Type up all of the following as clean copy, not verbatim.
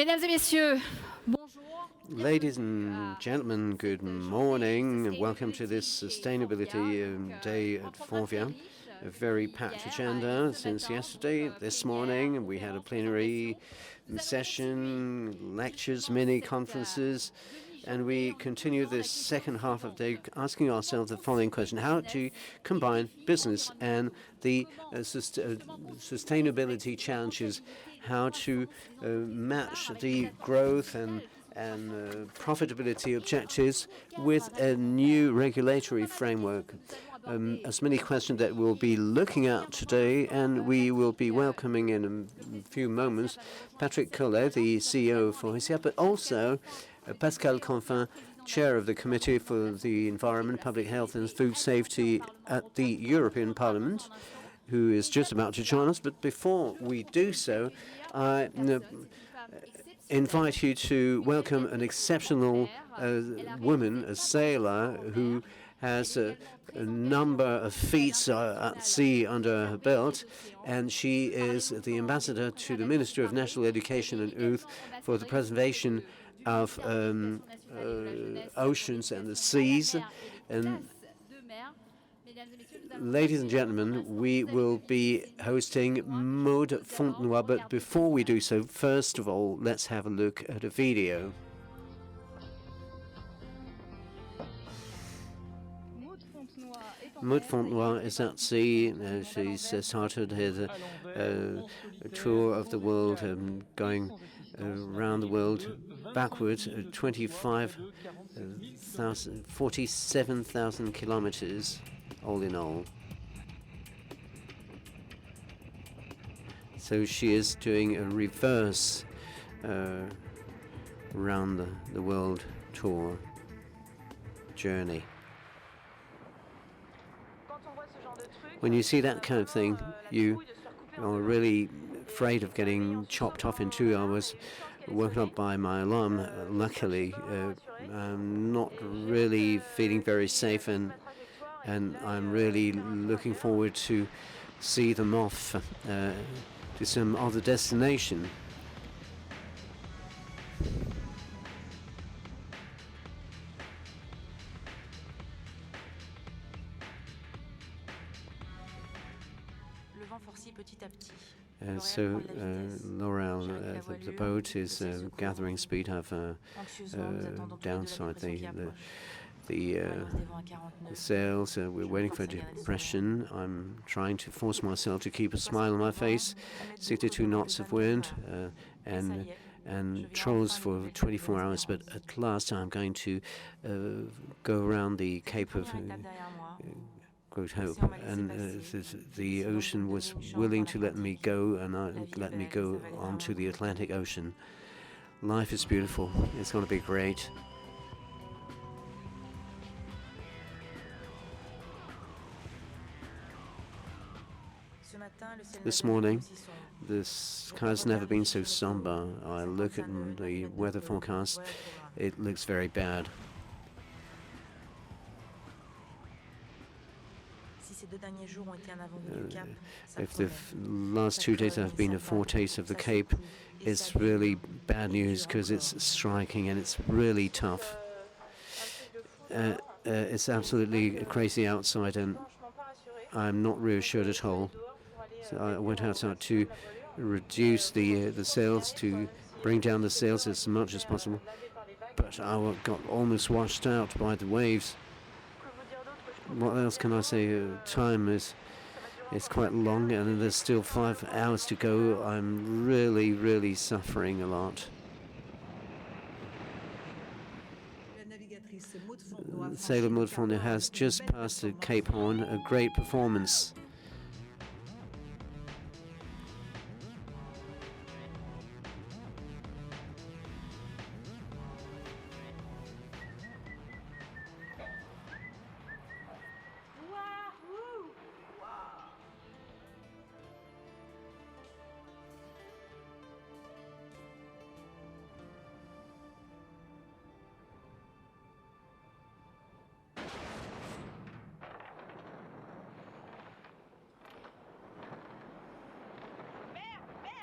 Mesdames et messieurs, bonjour. Ladies and gentlemen, good morning and welcome to this Sustainability Day at Forvia. A very packed agenda since yesterday. This morning we had a plenary session, lectures, mini conferences, and we continue this second half of the day asking ourselves the following question: how to combine business and the sustainability challenges, how to match the growth and profitability objectives with a new regulatory framework. As many questions that we'll be looking at today, and we will be welcoming in a few moments Patrick Collet, the CEO of Forvia, but also Pascal Confin, Chair of the Committee for the Environment, Public Health and Food Safety at the European Parliament, who is just about to join us. But before we do so, I invite you to welcome an exceptional woman, a sailor, who has a number of feats at sea under her belt, and she is the ambassador to the Ministry of National Education and Youth for the preservation of oceans and the seas. And ladies and gentlemen, we will be hosting Maude Fontenoy, but before we do so, first of all, let's have a look at a video. Maude Fontenoy is at sea. She's started her tour of the world, going around the world backwards, 47,000 kilometers all in all. So she is doing a reverse around the world tour journey. When you see that kind of thing, you are really afraid of getting chopped off in two. I was woken up by my alarm. Luckily, I'm not really feeling very safe, and I'm really looking forward to see them off to some other destination. So L'Oréal, the boat is gathering speed. Have downside the sails. We're waiting for depression. I'm trying to force myself to keep a smile on my face. 62 knots of wind and trolls for 24 hours. But at last, I'm going to go around the Cape of Great Hope, and the ocean was willing to let me go, and let me go onto the Atlantic Ocean. Life is beautiful. It's going to be great. This morning, the sky has never been so somber. I look at the weather forecast. It looks very bad. If the last 2 days have been a foretaste of the Cape, it's really bad news because it's striking and it's really tough. It's absolutely crazy outside, and I'm not reassured at all. So I went outside to reduce the sails, to bring down the sails as much as possible, but I got almost washed out by the waves. What else can I say? Time is quite long, and there's still 5 hours to go. I'm really suffering a lot. Sailor Maude Fontenoy has just passed the Cape Horn. A great performance.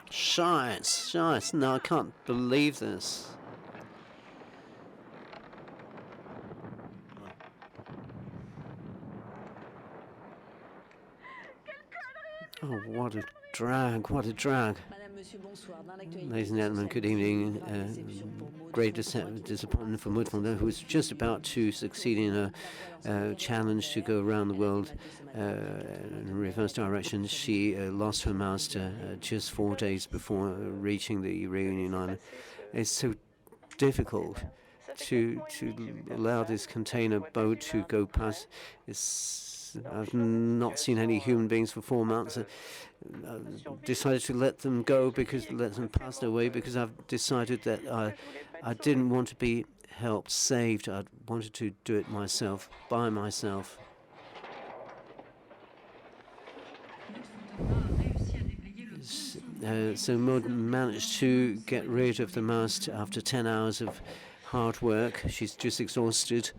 Scheiße. No, I can't believe this. Oh, what a drag. Ladies and gentlemen, good evening. Great disappointment for Maud who was just about to succeed in a challenge to go around the world in reverse direction. She lost her master just 4 days before reaching the Reunion Island. It's so difficult to allow this container boat to go past. I've not seen any human beings for 4 months. Decided to let them go let them pass their way because I've decided that I didn't want to be helped, saved. I wanted to do it myself, by myself. So Maud managed to get rid of the mast after 10 hours of hard work. She's just exhausted.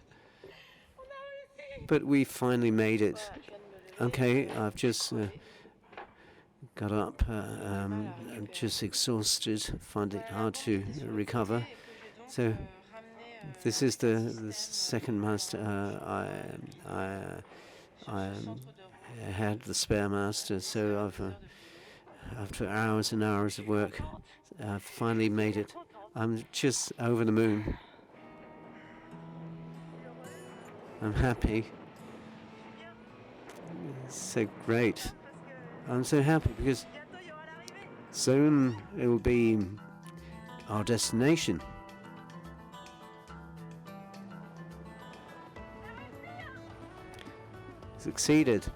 But we finally made it. Okay, I've just got up. I'm just exhausted, find it hard to recover. So this is the second mast. I had the spare mast, so I've after hours and hours of work, I've finally made it. I'm just over the moon. I'm happy. It's so great. I'm so happy because soon it will be our destination. Succeeded.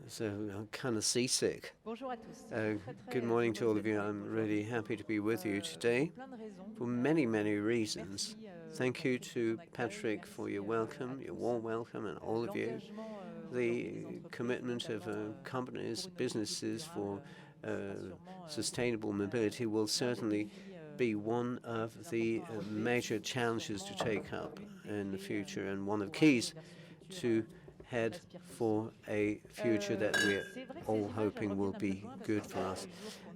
So I'm kind of seasick. Good morning to all of you. I'm really happy to be with you today for many, many reasons. Thank you to Patrick for your welcome, your warm welcome, and all of you. The commitment of companies, businesses for sustainable mobility will certainly be one of the major challenges to take up in the future, and one of the keys to head for a future that we're all hoping will be good for us.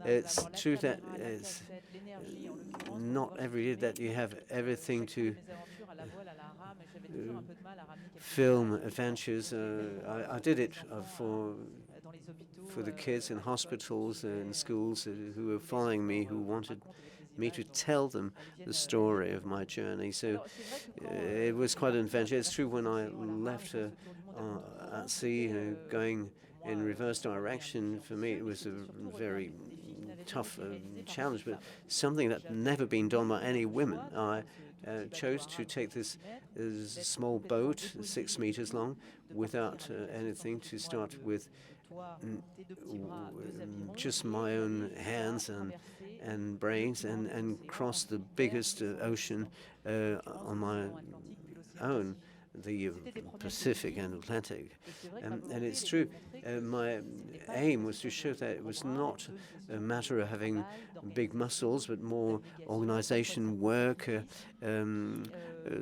It's true that it's not every day that you have everything to film adventures. I did it for the kids in hospitals and schools who were following me, who wanted me to tell them the story of my journey. So it was quite an adventure. It's true, when I left at sea, going in reverse direction, for me it was a very tough challenge, but something that never been done by any women. I chose to take this small boat, 6 meters long, without anything, to start with just my own hands and brains, and cross the biggest ocean on my own, the Pacific and Atlantic. And it's true, my aim was to show that it was not a matter of having big muscles, but more organization, work,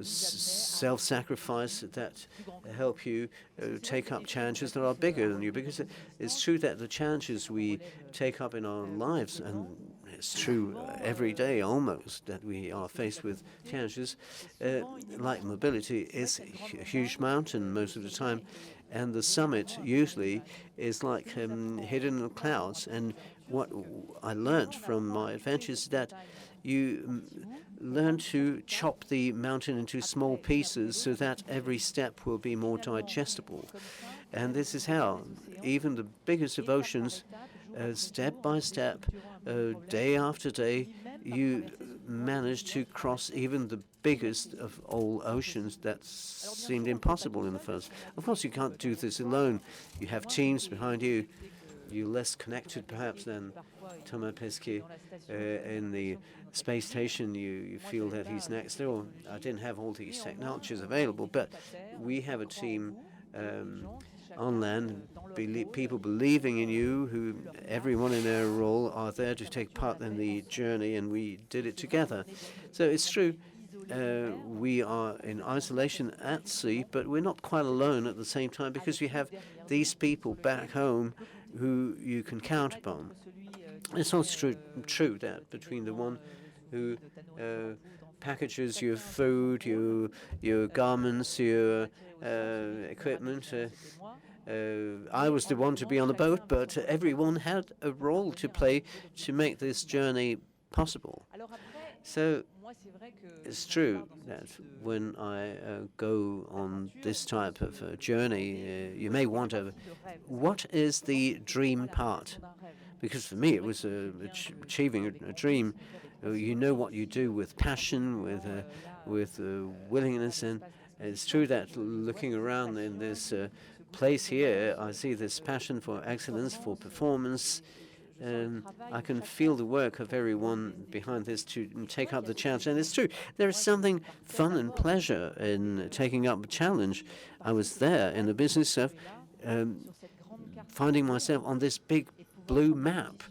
self-sacrifice that help you take up challenges that are bigger than you. Because it's true that the challenges we take up in our lives, and it's true every day almost, that we are faced with challenges, like mobility, is a huge mountain most of the time. And the summit usually is like hidden in the clouds. And what I learned from my adventures is that you learn to chop the mountain into small pieces so that every step will be more digestible. And this is how even the biggest of oceans, step by step, day after day, you manage to cross even the biggest of all oceans, that seemed impossible in the first. Of course, you can't do this alone. You have teams behind you. You're less connected, perhaps, than Thomas Pesquet in the space station. You feel that he's next door. I didn't have all these technologies available, but we have a team on land, people believing in you, who everyone in their role are there to take part in the journey, and we did it together. So it's true, we are in isolation at sea, but we're not quite alone at the same time, because we have these people back home who you can count upon. It's also true that between the one who packages your food, your garments, your equipment. I was the one to be on the boat, but everyone had a role to play to make this journey possible. So it's true that when I go on this type of journey, you may wonder, what is the dream part? Because for me, it was achieving a dream. You know what you do with passion, with willingness, and it's true that looking around in this place here, I see this passion for excellence, for performance. I can feel the work of everyone behind this to take up the challenge. And it's true, there is something fun and pleasure in taking up a challenge. I was there in the business of finding myself on this big blue map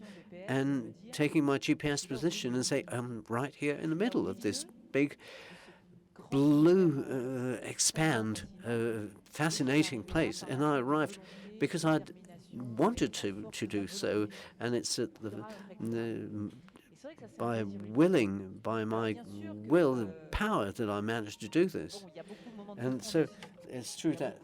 and taking my GPS position and say, I'm right here in the middle of this big blue fascinating place. And I arrived because I'd wanted to do so, and it's by my will, the power, that I managed to do this. And so it's true that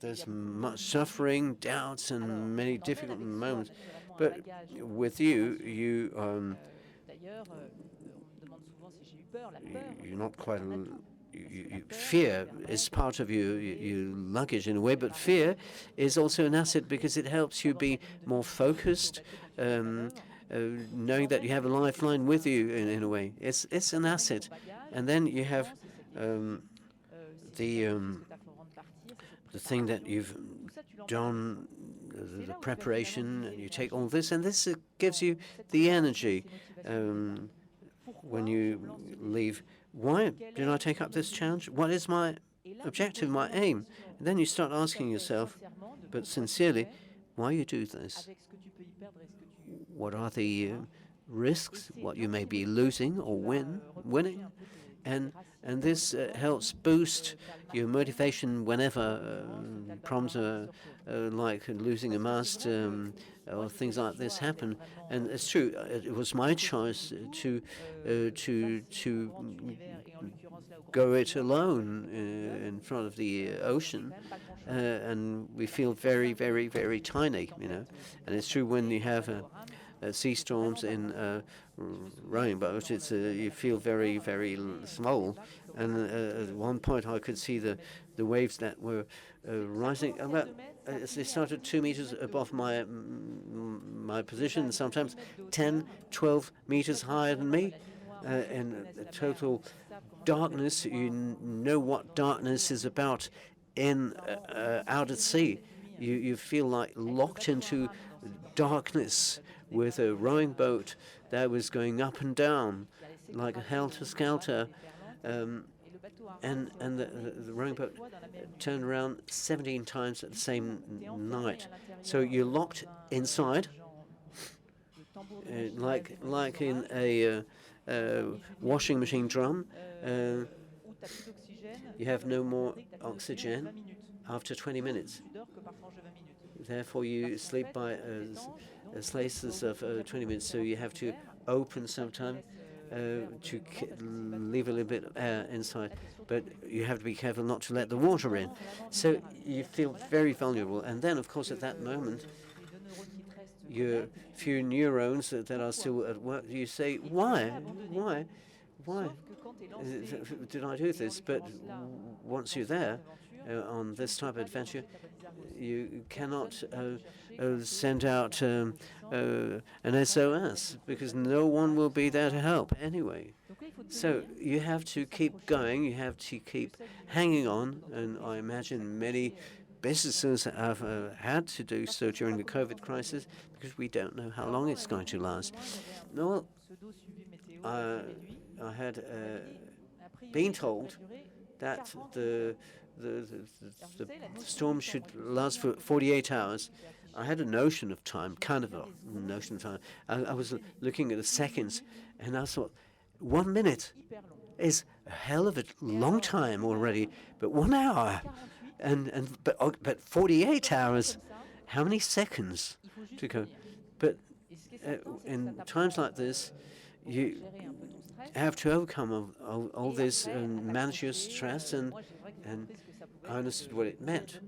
there's much suffering, doubts, and many difficult moments. But with you're not quite. Fear is part of your luggage in a way, but fear is also an asset because it helps you be more focused, knowing that you have a lifeline with you in a way. It's an asset. And then you have the thing that you've done, the preparation, and you take all this, and this gives you the energy when you leave. Why did I take up this challenge? What is my objective, my aim? And then you start asking yourself, but sincerely, why you do this? What are the risks? What you may be losing or winning? And this helps boost your motivation whenever problems like losing a mast or things like this happen. And it's true, it was my choice to go it alone in front of the ocean, and we feel very, very, very tiny, And it's true when you have sea storms in rowing boat, you feel very, very small. And at one point, I could see the waves that were rising about. They started 2 meters above my position, sometimes 10, 12 meters higher than me, in total darkness. You know what darkness is about out at sea. You feel like locked into darkness with a rowing boat that was going up and down like a helter-skelter. And the rowing boat turned around 17 times at the same night. So you're locked inside, like in a washing machine drum. You have no more oxygen after 20 minutes. Therefore, you sleep by slices of 20 minutes, so you have to open sometime to leave a little bit of air inside, but you have to be careful not to let the water in. So you feel very vulnerable. And then, of course, at that moment, your few neurons that are still at work, you say, why did I do this? But once you're there, on this type of adventure, you cannot send out an SOS because no one will be there to help anyway. So you have to keep going, you have to keep hanging on, and I imagine many businesses have had to do so during the COVID crisis because we don't know how long it's going to last. Well, I had been told that the storm should last for 48 hours. I had a notion of time, kind of a notion of time. I was looking at the seconds, and I thought, 1 minute is a hell of a long time already, but 1 hour, but 48 hours, how many seconds to go? But in times like this, you have to overcome all this and manage your stress, and I understood what it meant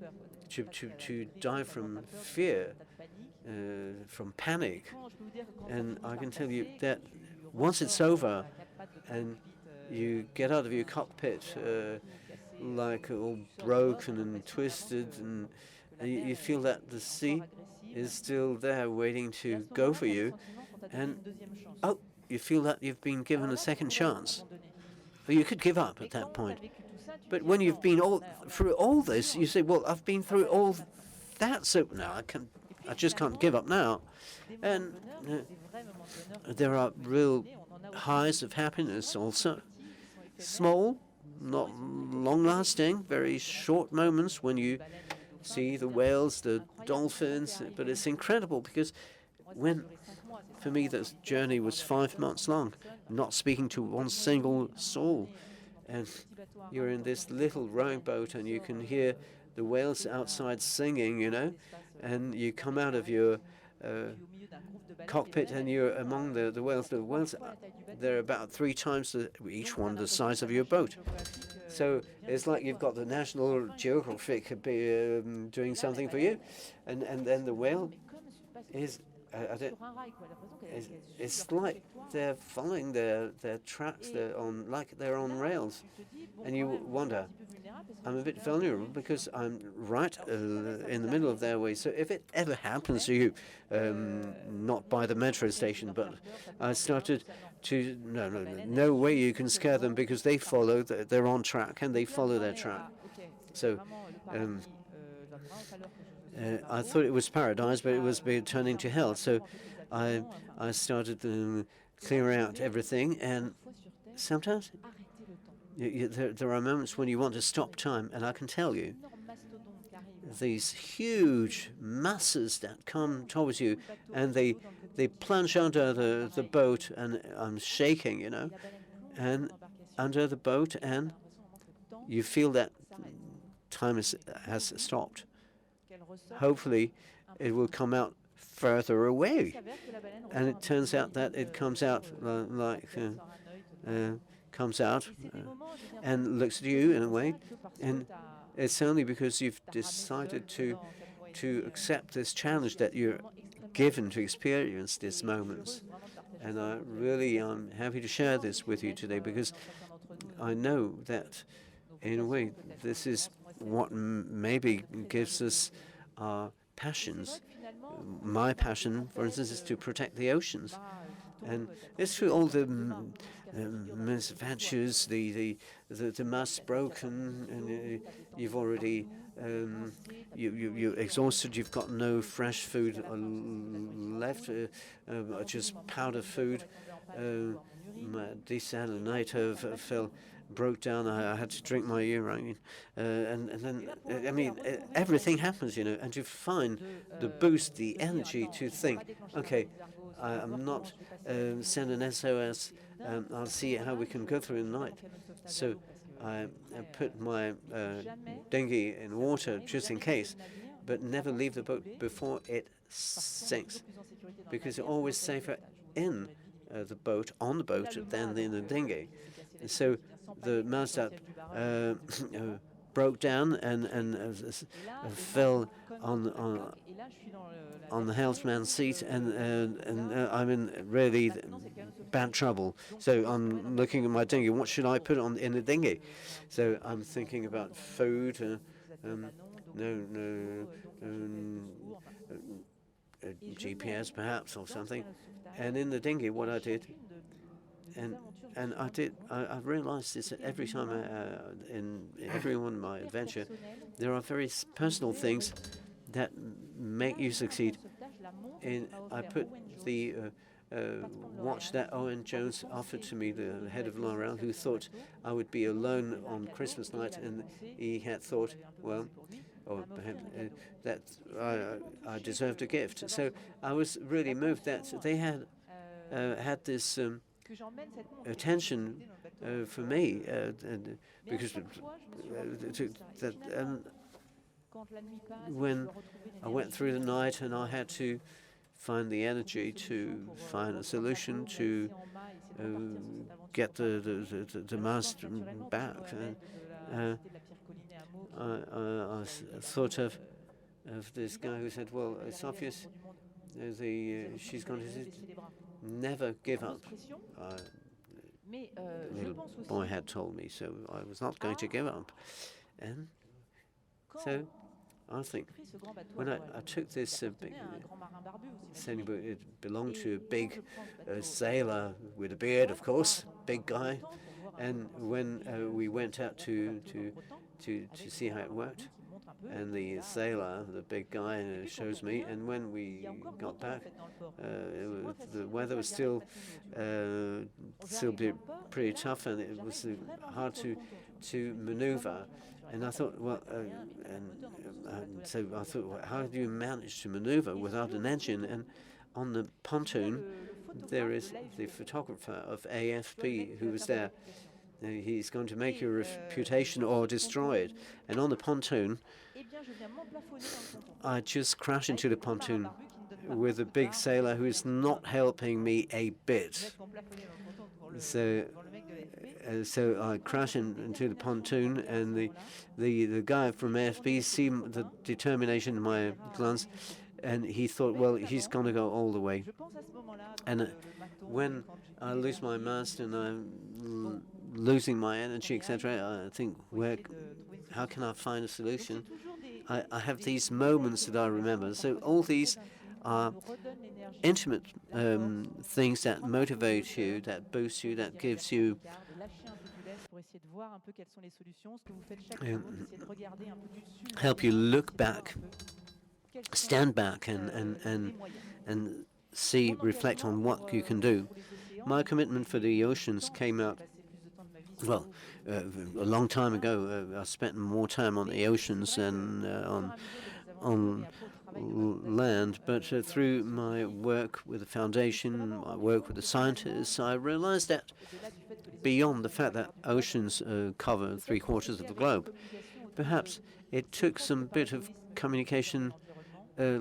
to die from fear, from panic, and I can tell you that once it's over and you get out of your cockpit like all broken and twisted, and you feel that the sea is still there waiting to go for you, and oh, you feel that you've been given a second chance. Or you could give up at that point. But when you've been through all this, you say, well, I've been through all that, so now I just can't give up now. And there are real highs of happiness also. Small, not long-lasting, very short moments when you see the whales, the dolphins, but it's incredible because for me, this journey was 5 months long, not speaking to one single soul. And you're in this little rowing boat and you can hear the whales outside singing, and you come out of your cockpit and you're among the whales. The whales, they're about 3 times each one the size of your boat. So it's like you've got the National Geographic doing something for you, and then the whale is. It's like they're following their tracks. They're on rails, and you wonder, I'm a bit vulnerable because I'm right in the middle of their way. So if it ever happens to you, not by the metro station, but I started to no way you can scare them because they follow. They're on track and they follow their track. So. I thought it was paradise, but it was turning to hell. So I started to clear out everything, and sometimes there are moments when you want to stop time, and I can tell you, these huge masses that come towards you, and they plunge under the boat, and I'm shaking, and under the boat, and you feel that time has stopped. Hopefully, it will come out further away. And it turns out that it comes out and looks at you in a way. And it's only because you've decided to accept this challenge that you're given to experience these moments. And I really am happy to share this with you today because I know that, in a way, this is what maybe gives us our passions. My passion, for instance, is to protect the oceans. And it's through all the misadventures, the masts broken, and you've already you're exhausted. You've got no fresh food left, just powder food. My desalinator broke down. I had to drink my urine, and then I mean everything happens, and you find the boost, the energy to think, okay, I'm not send an SOS. I'll see how we can go through the night. So I put my dinghy in water just in case, but never leave the boat before it sinks, because it's always safer in the boat, on the boat, than in the dinghy. So the mast that broke down and fell on the helmsman's seat, and I'm in really bad trouble. So I'm looking at my dinghy. What should I put in the dinghy? So I'm thinking about food, no GPS perhaps or something. And in the dinghy, what I did, I realized this every time in every one of my adventure, there are very personal things that make you succeed. I put the watch that Owen Jones offered to me, the head of L'Oréal, who thought I would be alone on Christmas night, and he had thought, well, or perhaps that I deserved a gift. So I was really moved that they had this attention for me, because when I went through the night and I had to find the energy to find a solution to get the mast back. I thought of this guy who said, well, it's obvious she's going to never give up. The little boy had told me, so I was not going to give up. And so I think when I took this big sailing boat, it belonged to a big sailor with a beard, of course, big guy. And when we went out to see how it worked, and the sailor, the big guy, shows me. And when we got back, the weather was still pretty tough, and it was hard to maneuver. And I thought, well, so I thought, well, how do you manage to maneuver without an engine? And on the pontoon, there is the photographer of AFP who was there. He's going to make your reputation or destroy it. And on the pontoon, I just crashed into the pontoon with a big sailor who is not helping me a bit. So I crashed into the pontoon, and the guy from AFP seen the determination in my glance, and he thought, well, he's going to go all the way. And when I lose my mast and I'm losing my energy, etc., I think, how can I find a solution? I have these moments that I remember. So all these are intimate things that motivate you, that boost you, that gives you help you look back, stand back, and see, reflect on what you can do. My commitment for the oceans came out, well, a long time ago. I spent more time on the oceans than on land, but through my work with the foundation, my work with the scientists, I realized that beyond the fact that oceans cover 3/4 of the globe, perhaps it took some bit of communication, it's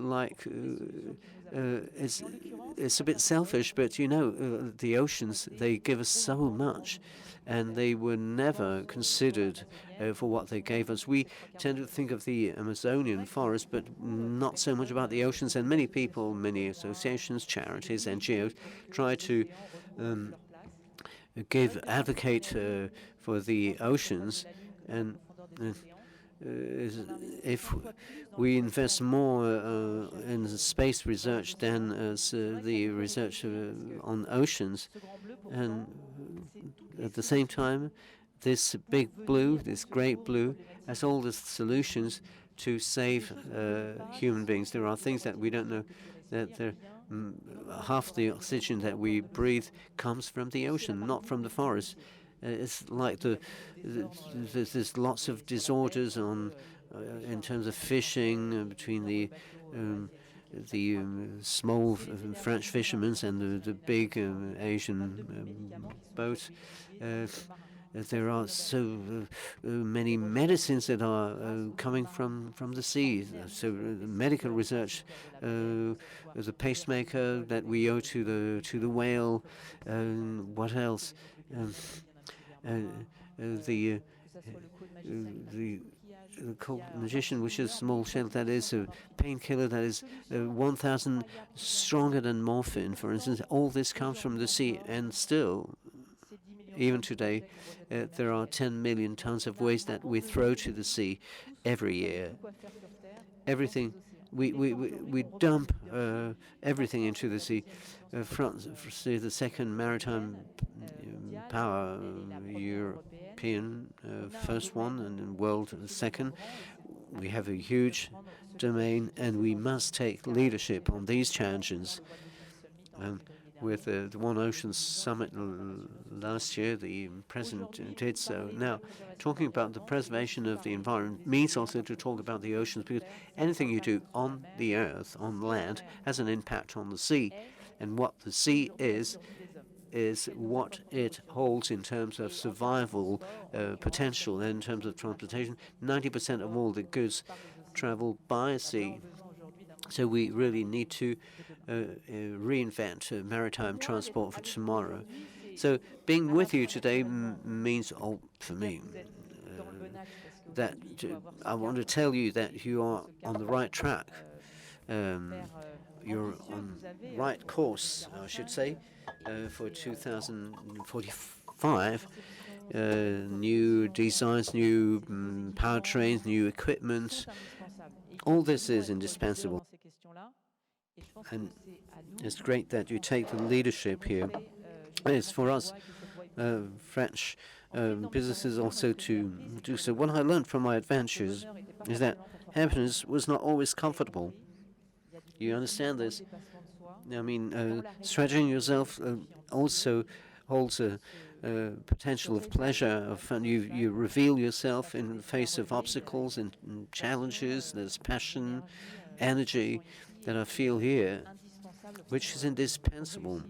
a bit selfish, but the oceans, they give us so much, and they were never considered for what they gave us. We tend to think of the Amazonian forest, but not so much about the oceans. And many people, many associations, charities, NGOs try to advocate for the oceans. And if we invest more in space research than the research on oceans, and at the same time, this big blue, this great blue, has all the solutions to save human beings. There are things that we don't know, that half the oxygen that we breathe comes from the ocean, not from the forest. It's like there's lots of disorders in terms of fishing between the small French fishermen and the big Asian boats. There are so many medicines that are coming from the sea. So medical research, the pacemaker that we owe to the whale. What else? The cognition, which is small shell, that is a painkiller that is 1,000 stronger than morphine, for instance. All this comes from the sea, and still, even today, there are 10 million tons of waste that we throw to the sea. every year. Everything, we dump everything into the sea. France is the second maritime power, European first one, and in world second. We have a huge domain, and we must take leadership on these challenges. With the One Ocean Summit last year, the President did so. Now, talking about the preservation of the environment means also to talk about the oceans, because anything you do on the earth, on land, has an impact on the sea. And what the sea is what it holds in terms of survival potential, and in terms of transportation. 90% of all the goods travel by sea. So we really need to reinvent maritime transport for tomorrow. So being with you today means, for me, that I want to tell you that you are on the right track. You're on right course, I should say, for 2045. New designs, new powertrains, new equipment. All this is indispensable. And it's great that you take the leadership here. It's for us, French businesses, also to do so. What I learned from my adventures is that happiness was not always comfortable. You understand this? I mean, stretching yourself also holds a potential of pleasure, of fun. You reveal yourself in the face of obstacles and challenges. There's passion, energy that I feel here, which is indispensable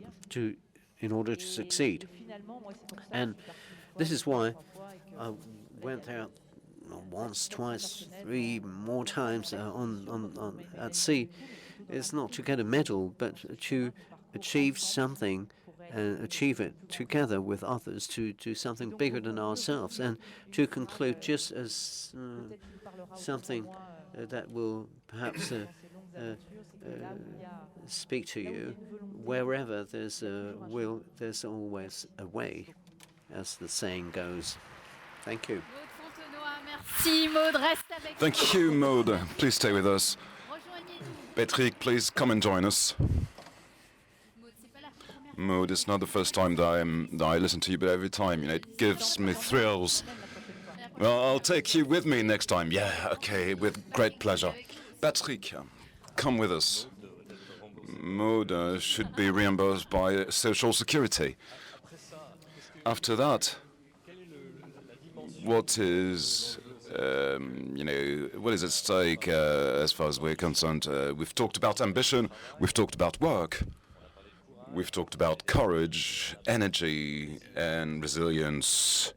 in order to succeed. And this is why I went out once, twice, 3 more times at sea. It's not to get a medal, but to achieve something and achieve it together with others, to do something bigger than ourselves. And to conclude, just as something that will perhaps speak to you, wherever there's a will, there's always a way, as the saying goes. Thank you. Thank you, Maud. Please stay with us. Patrick, please come and join us. Maud, it's not the first time that I listen to you, but every time, it gives me thrills. Well, I'll take you with me next time. Yeah, okay, with great pleasure. Patrick, come with us. Maud should be reimbursed by Social Security. After that, what is at stake as far as we're concerned? We've talked about ambition, we've talked about work, we've talked about courage, energy, and resilience,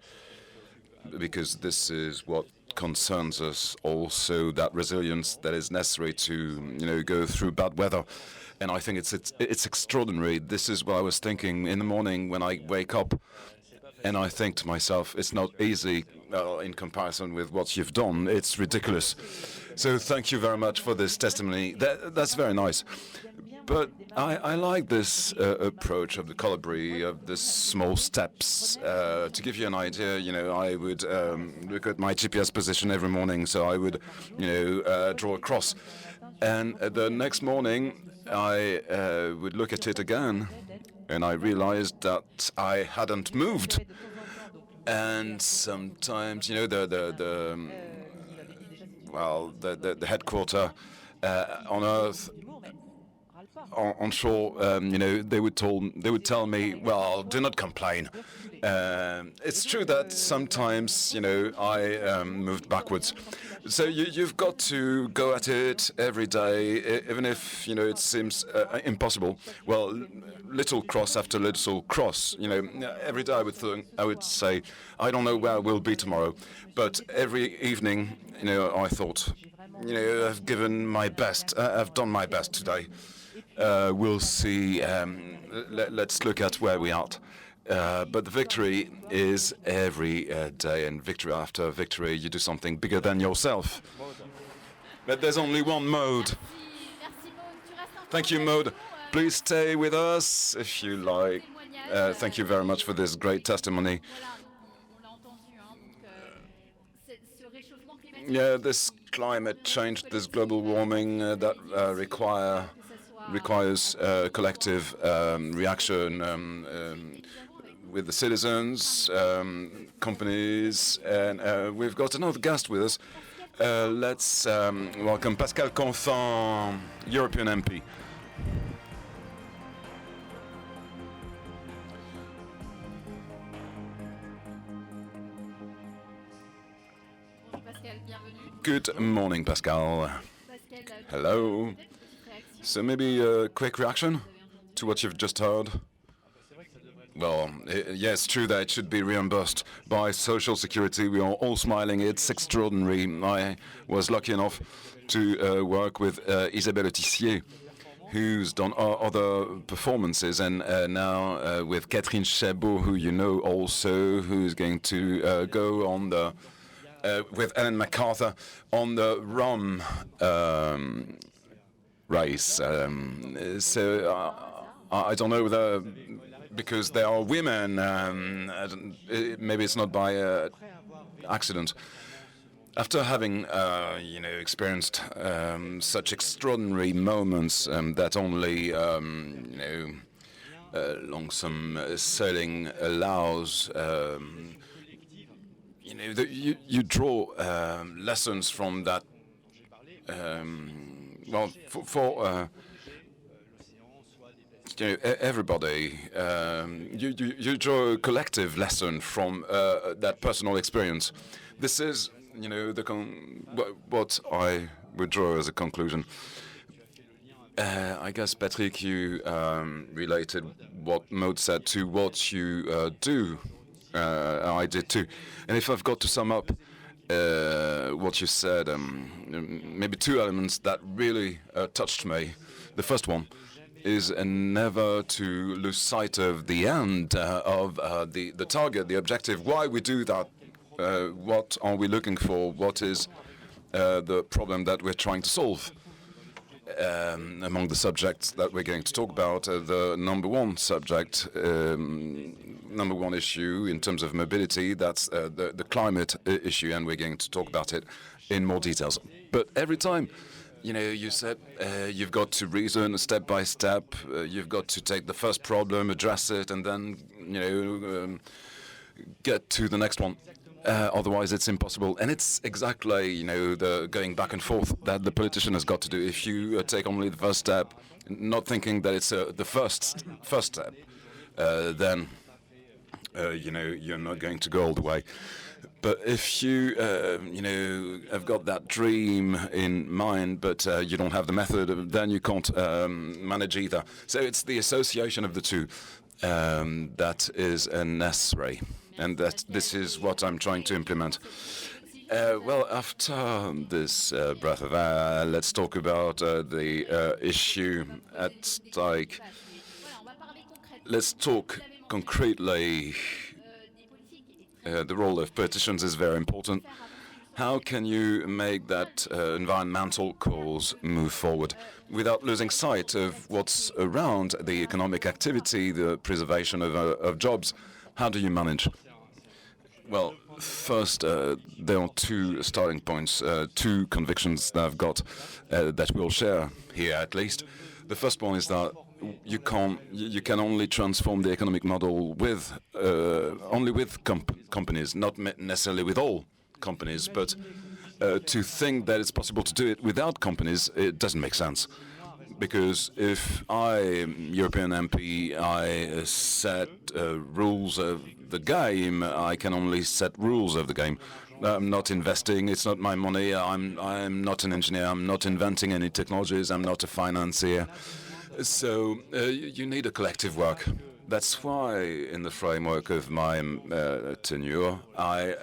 because this is what concerns us also, that resilience that is necessary to, go through bad weather. And I think it's extraordinary. This is what I was thinking in the morning when I wake up, and I think to myself, it's not easy in comparison with what you've done. It's ridiculous. So thank you very much for this testimony. That's very nice. But I like this approach of the colibri, of the small steps. To give you an idea, I would look at my GPS position every morning, so I would, draw a cross. And the next morning, I would look at it again, and I realized that I hadn't moved. And sometimes, the headquarters on Earth, on shore, they would tell me, well, do not complain. It's true that sometimes, I moved backwards. So you've got to go at it every day, even if, it seems impossible. Well, little cross after little cross, every day I would say, I don't know where we'll be tomorrow. But every evening, I thought, I've given my best, I've done my best today. We'll see, let's look at where we are. But the victory is every day, and victory after victory, you do something bigger than yourself. But there's only one Maud. Thank you, Maud. Please stay with us if you like. Thank you very much for this great testimony. Yeah, this climate change, this global warming that requires collective reaction with the citizens, companies, and we've got another guest with us. Let's welcome Pascal Canfin, European MP. Good morning, Pascal. Hello. So maybe a quick reaction to what you've just heard? Well, yes, true that it should be reimbursed by Social Security. We are all smiling. It's extraordinary. I was lucky enough to work with Isabelle Tissier, who's done other performances, and now with Catherine Chabot, who you know also, who's going to go on the with Ellen MacArthur on the Rum race. So I don't know whether, because there are women, maybe it's not by accident. After having, experienced such extraordinary moments that only, longsome sailing allows, you draw lessons from that. Everybody, you draw a collective lesson from that personal experience. This is, what I would draw as a conclusion. I guess, Patrick, you related what Maud said to what you do. I did too. And if I've got to sum up what you said, maybe two elements that really touched me. The first one is never to lose sight of the end of the target, the objective, why we do that, what are we looking for, what is the problem that we're trying to solve. Among the subjects that we're going to talk about, the number one subject, number one issue in terms of mobility, that's the climate issue, and we're going to talk about it in more details. But every time, you said you've got to reason step by step, you've got to take the first problem, address it, and then, get to the next one. Otherwise, it's impossible. And it's exactly, the going back and forth that the politician has got to do. If you take only the first step, not thinking that it's the first step, then, you're not going to go all the way. But if you, have got that dream in mind, but you don't have the method, then you can't manage either. So it's the association of the two that is necessary. And that this is what I'm trying to implement. Well, after this breath of air, let's talk about the issue at stake. Let's talk concretely. The role of politicians is very important. How can you make that environmental cause move forward without losing sight of what's around the economic activity, the preservation of jobs? How do you manage? Well, first, there are two starting points, two convictions that I've got that we'll share here at least. The first one is that you can only transform the economic model with only with companies, not necessarily with all companies, but to think that it's possible to do it without companies, it doesn't make sense. Because if I'm European MP, I set rules of the game. I can only set rules of the game. I'm not investing. It's not my money. I'm not an engineer. I'm not inventing any technologies. I'm not a financier. So you need a collective work. That's why, in the framework of my tenure, I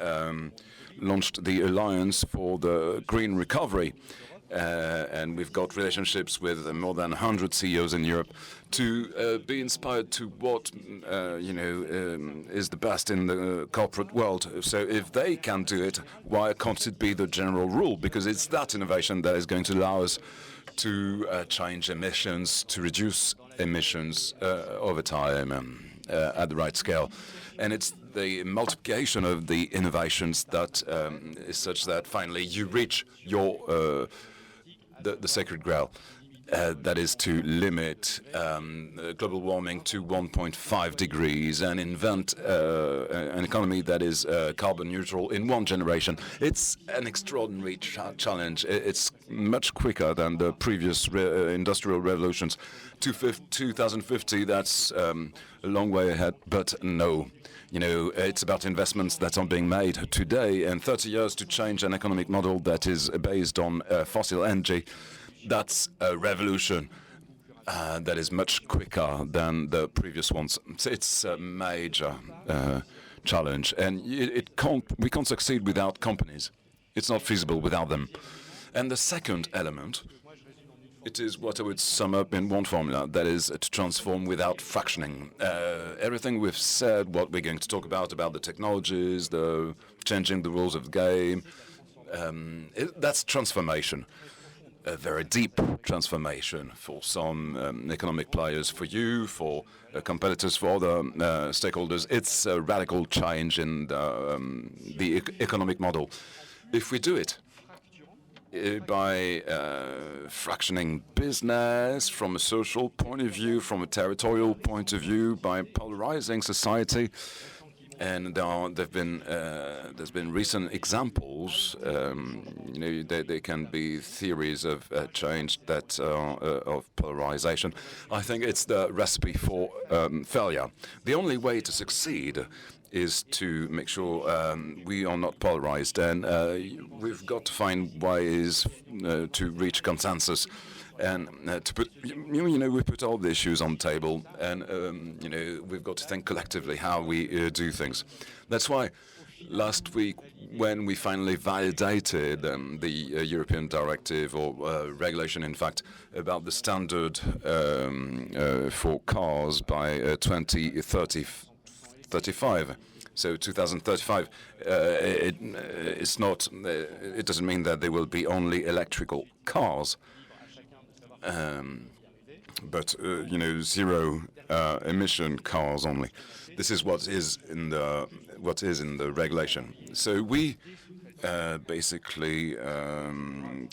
launched the Alliance for the Green Recovery. And we've got relationships with more than 100 CEOs in Europe to be inspired to what is the best in the corporate world. So if they can do it, why can't it be the general rule? Because it's that innovation that is going to allow us to change emissions, to reduce emissions over time. at the right scale. And it's the multiplication of the innovations that is such that finally you reach your the sacred grail. That is to limit global warming to 1.5 degrees and invent an economy that is carbon neutral in one generation. It's an extraordinary challenge. It's much quicker than the previous industrial revolutions. 2050, that's a long way ahead, but no. You know, it's about investments that are being made today, and 30 years to change an economic model that is based on fossil energy. That's a revolution that is much quicker than the previous ones. It's a major challenge, and we can't succeed without companies. It's not feasible without them. And the second element, it is what I would sum up in one formula, that is to transform without fractioning. Everything we've said, what we're going to talk about the technologies, the changing the rules of the game, that's transformation. A very deep transformation for some economic players, for you, for competitors, for other stakeholders. It's a radical change in the economic model. If we do it by fractioning business from a social point of view, from a territorial point of view, by polarizing society, and there's been recent examples. You know, there can be theories of change that of polarization. I think it's the recipe for failure. The only way to succeed is to make sure we are not polarized, and we've got to find ways to reach consensus. And to put, we put all the issues on the table, and we've got to think collectively how we do things. That's why last week, when we finally validated the European directive or regulation, in fact, about the standard for cars by 2035. So 2035, it's not. It doesn't mean that there will be only electrical cars. But zero emission cars only. This is what is in the regulation. So we basically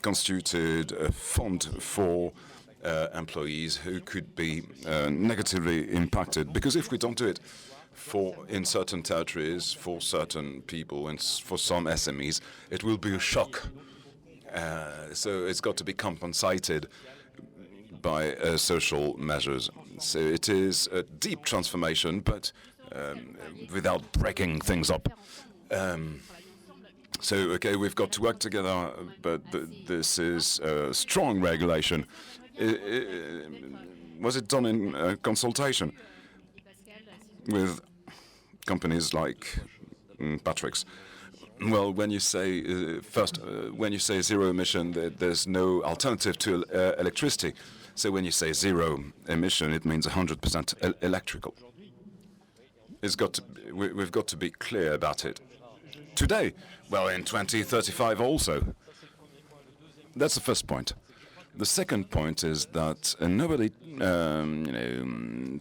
constituted a fund for employees who could be negatively impacted, because if we don't do it in certain territories, for certain people, and for some SMEs, it will be a shock. So it's got to be compensated by social measures. So it is a deep transformation, but without breaking things up. Okay, we've got to work together, but this is a strong regulation. Was it done in consultation with companies like Patrick's? Well, when you say when you say zero emission, there's no alternative to electricity. So when you say zero emission, it means 100% electrical. We've got to be clear about it. Today, well, in 2035 also. That's the first point. The second point is that nobody,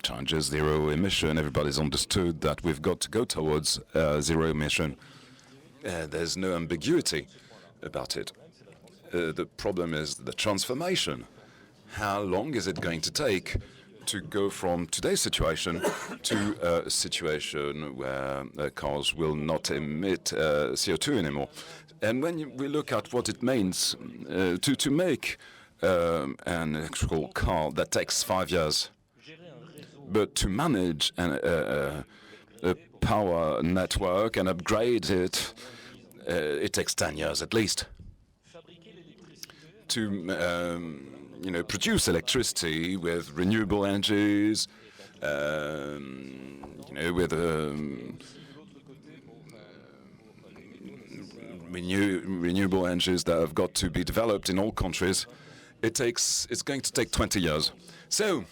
challenges zero emission. Everybody's understood that we've got to go towards zero emission. There's no ambiguity about it. The problem is the transformation. How long is it going to take to go from today's situation to a situation where cars will not emit CO2 anymore? And when we look at what it means to make an electrical car, that takes 5 years. But to manage a power network and upgrade it, it takes 10 years at least. To produce electricity with renewable energies, with renewable energies that have got to be developed in all countries, it's going to take 20 years. So,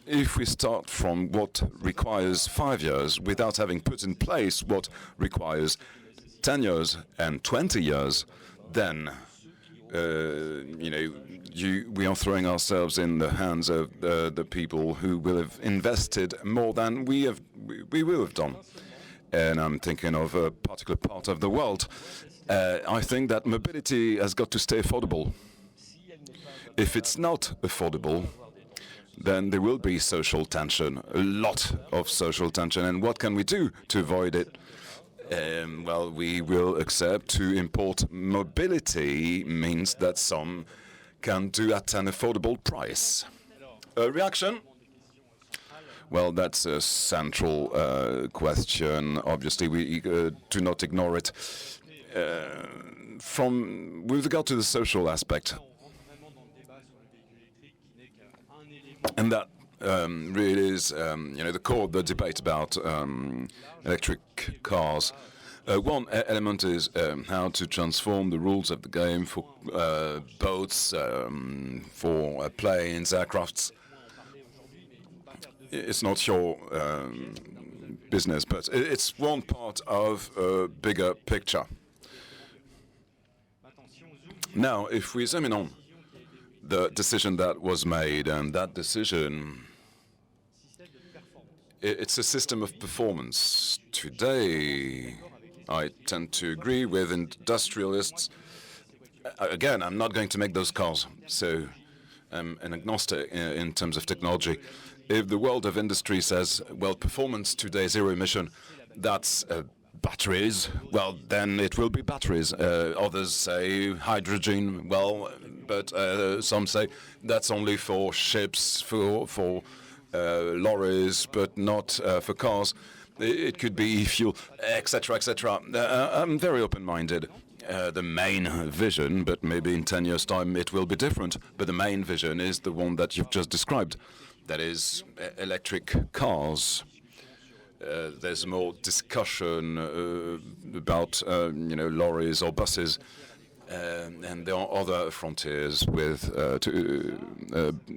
if we start from what requires 5 years without having put in place what requires 10 years and 20 years, then we are throwing ourselves in the hands of the people who will have invested more than we will have done. And I'm thinking of a particular part of the world. I think that mobility has got to stay affordable. If it's not affordable, then there will be social tension, a lot of social tension. And what can we do to avoid it? Well, we will accept to import mobility means that some can do at an affordable price. A reaction? Well, that's a central question. Obviously, we do not ignore it. With regard to the social aspect, and that really is, the core of the debate about electric cars. One element is how to transform the rules of the game for boats, for planes, aircrafts. It's not your business, but it's one part of a bigger picture. Now, if we zoom in on the decision that was made, and that decision, it's a system of performance. Today, I tend to agree with industrialists. Again, I'm not going to make those cars, so I'm an agnostic in terms of technology. If the world of industry says, well, performance today, zero emission, that's batteries, well, then it will be batteries. Others say hydrogen, well, but some say that's only for ships, for lorries, but not for cars. It could be fuel, etc., etc. I'm very open-minded. The main vision, but maybe in 10 years' time it will be different, but the main vision is the one that you've just described. That is electric cars. There's more discussion about lorries or buses, and there are other frontiers with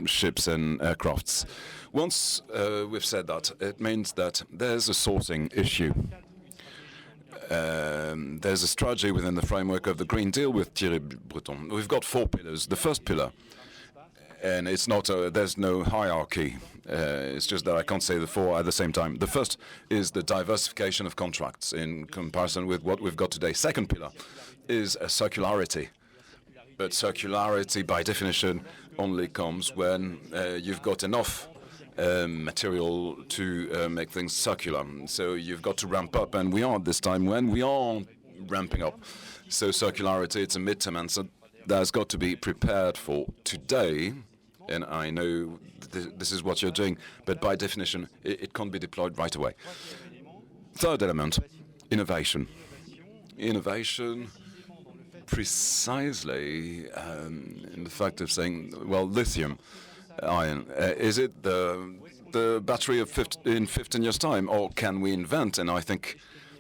ships and aircrafts. Once we've said that, it means that there's a sourcing issue. There's a strategy within the framework of the Green Deal with Thierry Breton. We've got 4 pillars. The first pillar, and it's not there's no hierarchy. It's just that I can't say the 4 at the same time. The first is the diversification of contracts in comparison with what we've got today. Second pillar is circularity. But circularity, by definition, only comes when you've got enough material to make things circular. So you've got to ramp up, and we are at this time when we are ramping up. So circularity, it's a midterm answer that's got to be prepared for today. And I know this is what you're doing, but by definition, it can't be deployed right away. Third element, innovation. Innovation, precisely in the fact of saying, well, lithium ion, is it the battery of in 15 years' time, or can we invent? And I think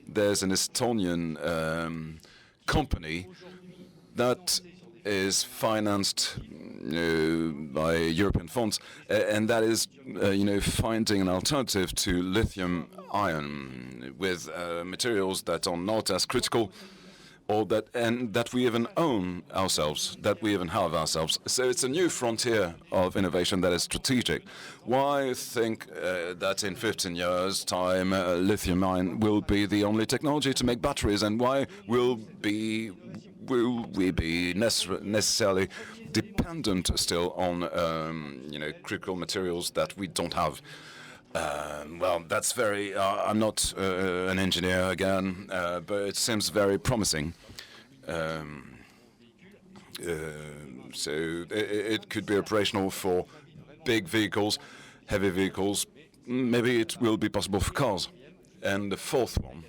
there's an Estonian company that is financed by European funds, and that is, finding an alternative to lithium ion with materials that are not as critical, or that we even own ourselves, that we even have ourselves. So it's a new frontier of innovation that is strategic. Why think that in 15 years' time lithium ion will be the only technology to make batteries, and why will we be necessarily dependent still on critical materials that we don't have? Well, that's very. I'm not an engineer again, but it seems very promising. So it could be operational for big vehicles, heavy vehicles. Maybe it will be possible for cars. And the fourth one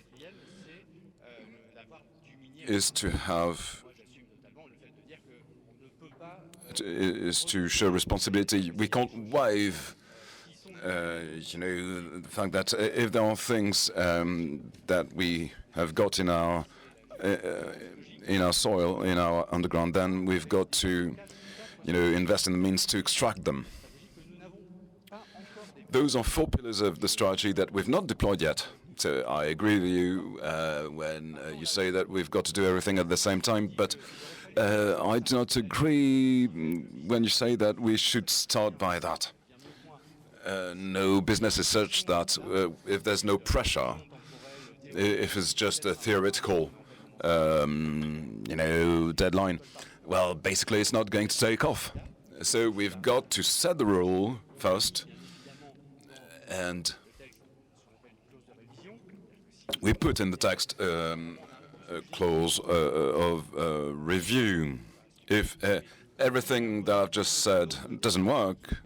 is to show responsibility. We can't waive. The fact that if there are things that we have got in our soil, in our underground, then we've got to, invest in the means to extract them. Those are 4 pillars of the strategy that we've not deployed yet. So I agree with you when you say that we've got to do everything at the same time, but I do not agree when you say that we should start by that. No business is such that if there's no pressure, if it's just a theoretical, deadline, well, basically it's not going to take off. So we've got to set the rule first, and we put in the text a clause of review. If everything that I've just said doesn't work,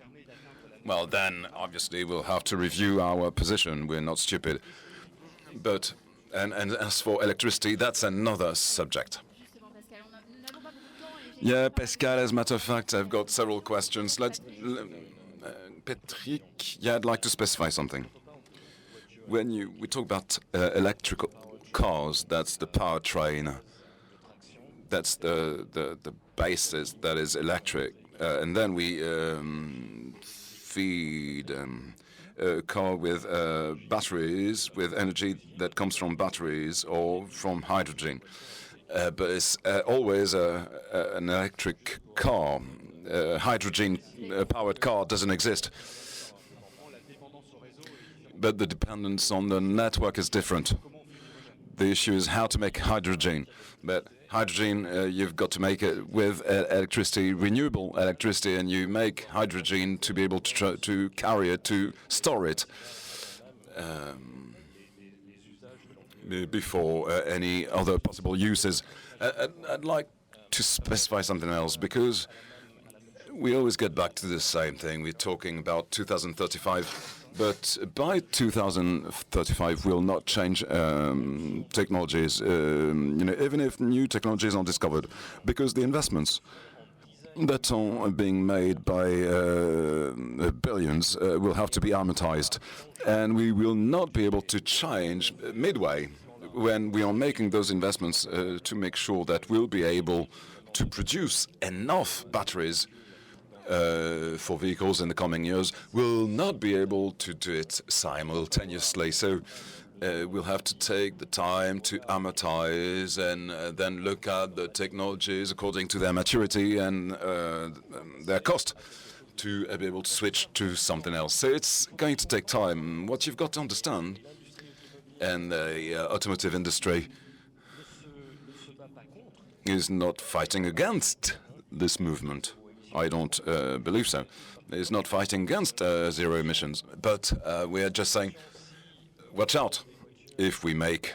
well, then obviously we'll have to review our position. We're not stupid. But and as for electricity, that's another subject. Yeah, Pascal, as a matter of fact, I've got several questions. Patrick, yeah, I'd like to specify something. When we talk about electrical cars, that's the powertrain, that's the basis that is electric, and then we feed a car with batteries, with energy that comes from batteries or from hydrogen. But it's always an electric car. A hydrogen-powered car doesn't exist. But the dependence on the network is different. The issue is how to make hydrogen. But hydrogen, you've got to make it with electricity, renewable electricity, and you make hydrogen to be able to carry it, to store it before any other possible uses. I'd like to specify something else, because we always get back to the same thing. We're talking about 2035. But by 2035, we'll not change technologies, even if new technologies are discovered, because the investments that are being made by billions will have to be amortized. And we will not be able to change midway when we are making those investments to make sure that we'll be able to produce enough batteries for vehicles in the coming years. We'll not be able to do it simultaneously. So we'll have to take the time to amortize and then look at the technologies according to their maturity and their cost to be able to switch to something else. So it's going to take time. What you've got to understand, and the automotive industry is not fighting against this movement. I don't believe so. It's not fighting against zero emissions, but we are just saying, watch out. If we make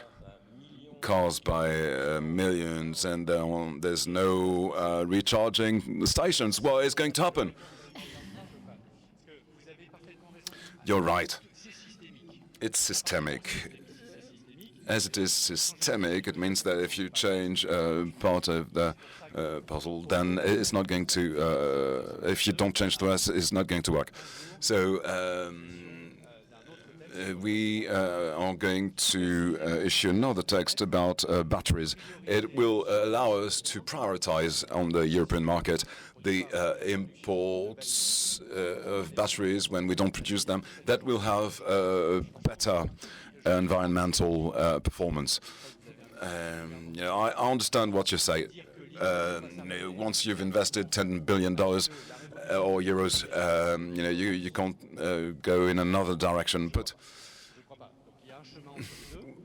cars by millions and there's no recharging stations, well, it's going to happen. You're right. It's systemic. As it is systemic, it means that if you change part of the puzzle, then it's not going to, if you don't change the rest, it's not going to work. So we are going to issue another text about batteries. It will allow us to prioritize on the European market the imports of batteries when we don't produce them. That will have better environmental performance. I understand what you say. Once you've invested $10 billion or euros, you can't go in another direction. But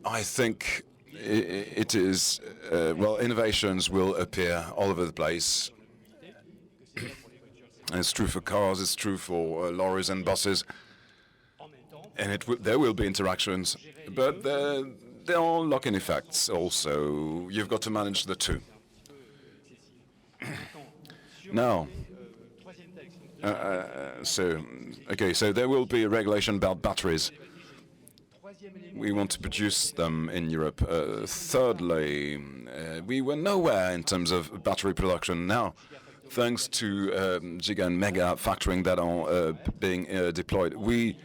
I think it is, innovations will appear all over the place. It's true for cars, it's true for lorries and buses. And there will be interactions, but there are lock-in effects also. You've got to manage the two. Now, so there will be a regulation about batteries. We want to produce them in Europe. Thirdly, we were nowhere in terms of battery production. Now, thanks to giga and mega factoring that are being deployed, we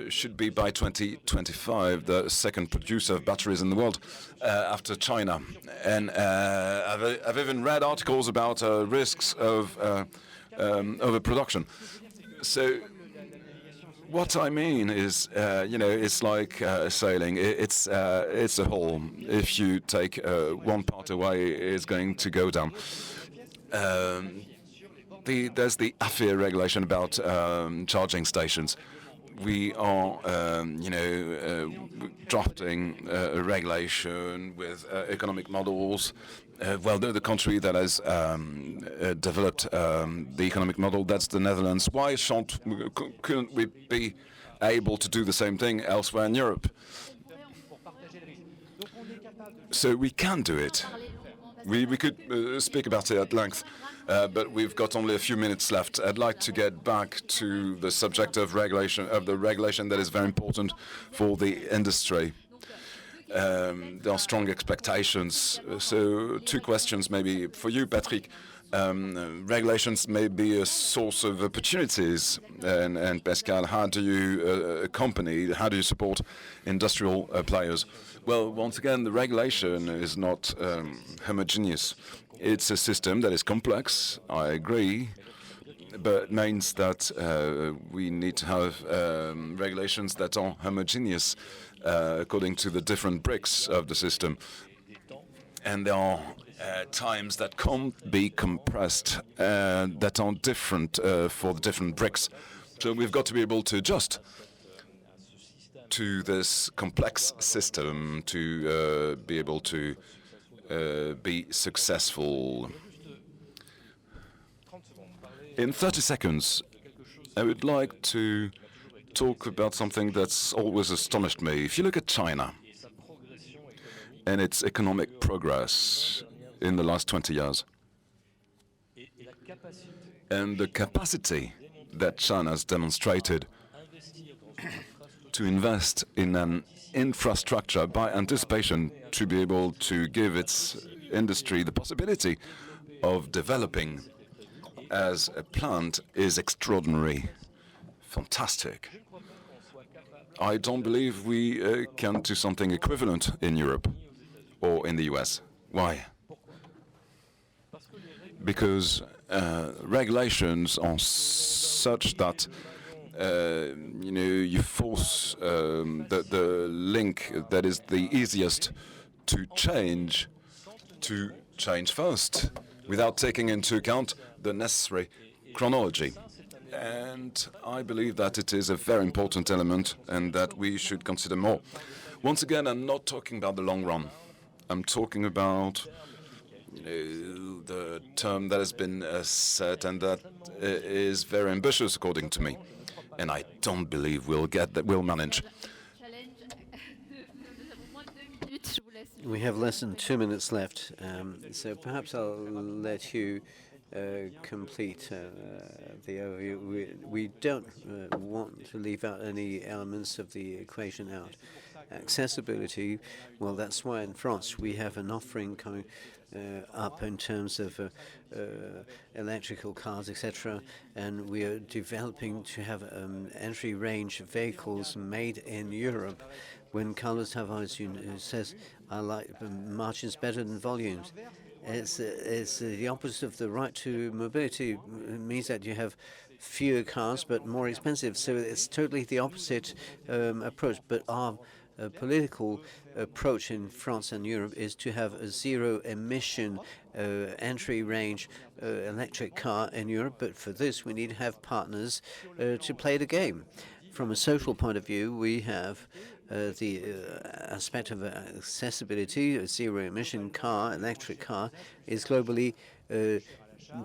should be by 2025 the second producer of batteries in the world after China. And I've even read articles about risks of overproduction. So What I mean is, it's like sailing. It's a hull. If you take one part away, it's going to go down. There's the AFIR regulation about charging stations. We are, drafting a regulation with economic models. The country that has developed the economic model, that's the Netherlands. Why couldn't we be able to do the same thing elsewhere in Europe? So we can do it. We could speak about it at length, but we've got only a few minutes left. I'd like to get back to the subject of the regulation that is very important for the industry. There are strong expectations. So 2 questions maybe for you, Patrick. Regulations may be a source of opportunities, and Pascal, how do you how do you support industrial players? Well, once again, the regulation is not homogeneous. It's a system that is complex, I agree, but means that we need to have regulations that are homogeneous according to the different bricks of the system. And there are times that can't be compressed that are different for the different bricks. So we've got to be able to adjust to this complex system to be able to be successful. In 30 seconds, I would like to talk about something that's always astonished me. If you look at China and its economic progress in the last 20 years, and the capacity that China has demonstrated to invest in an infrastructure by anticipation to be able to give its industry the possibility of developing as a plant is extraordinary, fantastic. I don't believe we can do something equivalent in Europe or in the US. Why? Because regulations are such that you force the link that is the easiest to change first without taking into account the necessary chronology. And I believe that it is a very important element and that we should consider more. Once again, I'm not talking about the long run. I'm talking about the term that has been set and that is very ambitious according to me. And I don't believe we'll manage. We have less than 2 minutes left, so perhaps I'll let you complete the overview. We don't want to leave out any elements of the equation out. Accessibility, well, that's why in France we have an offering coming up in terms of electrical cars, etc. And we are developing to have entry-range vehicles made in Europe. When Carlos Tavares says, I like margins better than volumes, it's the opposite of the right to mobility. It means that you have fewer cars but more expensive. So it's totally the opposite approach. But our political approach in France and Europe is to have a zero-emission entry-range electric car in Europe. But for this, we need to have partners to play the game. From a social point of view, we have the aspect of accessibility. A zero-emission car, electric car, is globally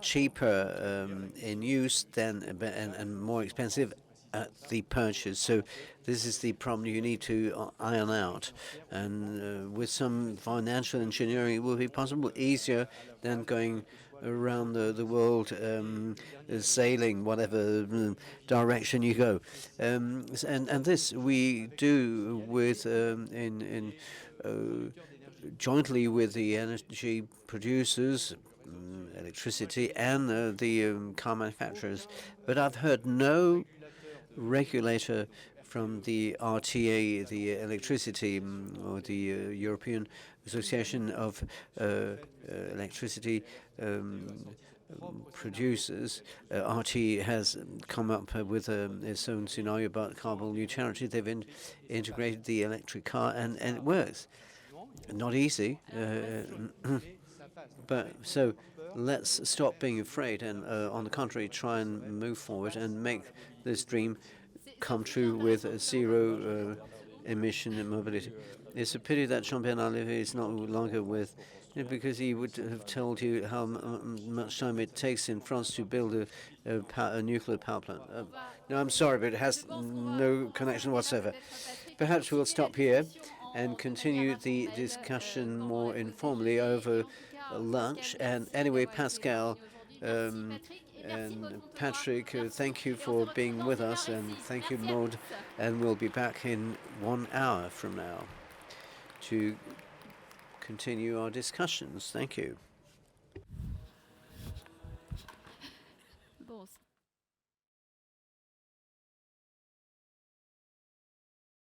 cheaper in use than and more expensive at the purchase. So this is the problem you need to iron out. And with some financial engineering, it will be possible, easier than going around the world, sailing whatever direction you go. And this we do with jointly with the energy producers, electricity, and the car manufacturers. But I've heard no regulator from the RTA, the electricity, or the European Association of Electricity, producers. RT has come up with its own scenario about carbon neutrality. They've integrated the electric car, and it works. Not easy, but so let's stop being afraid and, on the contrary, try and move forward and make this dream come true with zero emission mobility. It's a pity that Jean-Bernard Lévy is no longer with, because he would have told you how much time it takes in France to build a nuclear power plant. No, I'm sorry, but it has no connection whatsoever. Perhaps we'll stop here and continue the discussion more informally over lunch. And anyway, Pascal and Patrick, thank you for being with us, and thank you, Maud. And we'll be back in 1 hour from now to continue our discussions. Thank you. Bon,